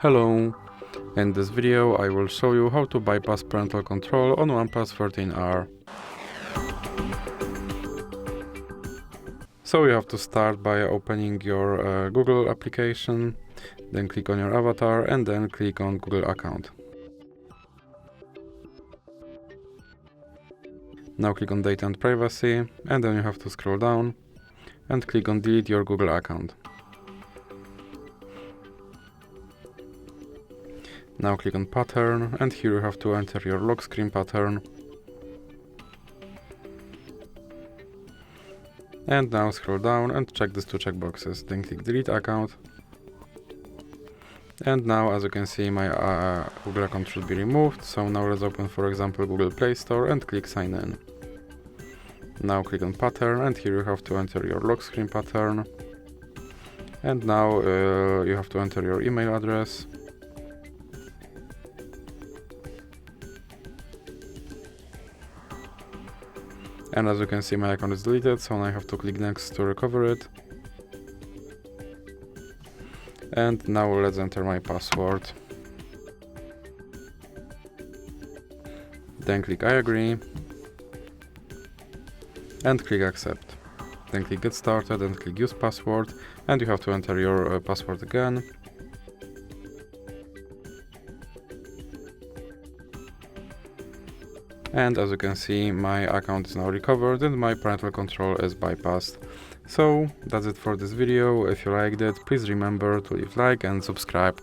Hello! In this video I will show you how to bypass parental control on OnePlus 13R. So you have to start by opening your Google application, then click on your avatar and then click on Google account. Now click on data and privacy and then you have to scroll down and click on delete your Google account. Now click on pattern and here you have to enter your lock screen pattern. And now scroll down and check these two checkboxes, then click delete account. And now as you can see my Google account should be removed, so now let's open for example Google Play Store and click sign in. Now click on pattern and here you have to enter your lock screen pattern. And now you have to enter your email address. And as you can see my account is deleted, so now I have to click next to recover it. And now let's enter my password. Then click I agree. And click accept. Then click get started and click use password. And you have to enter your password again. And as you can see my account is now recovered and my parental control is bypassed. So that's it for this video. If you liked it, please remember to leave like and subscribe.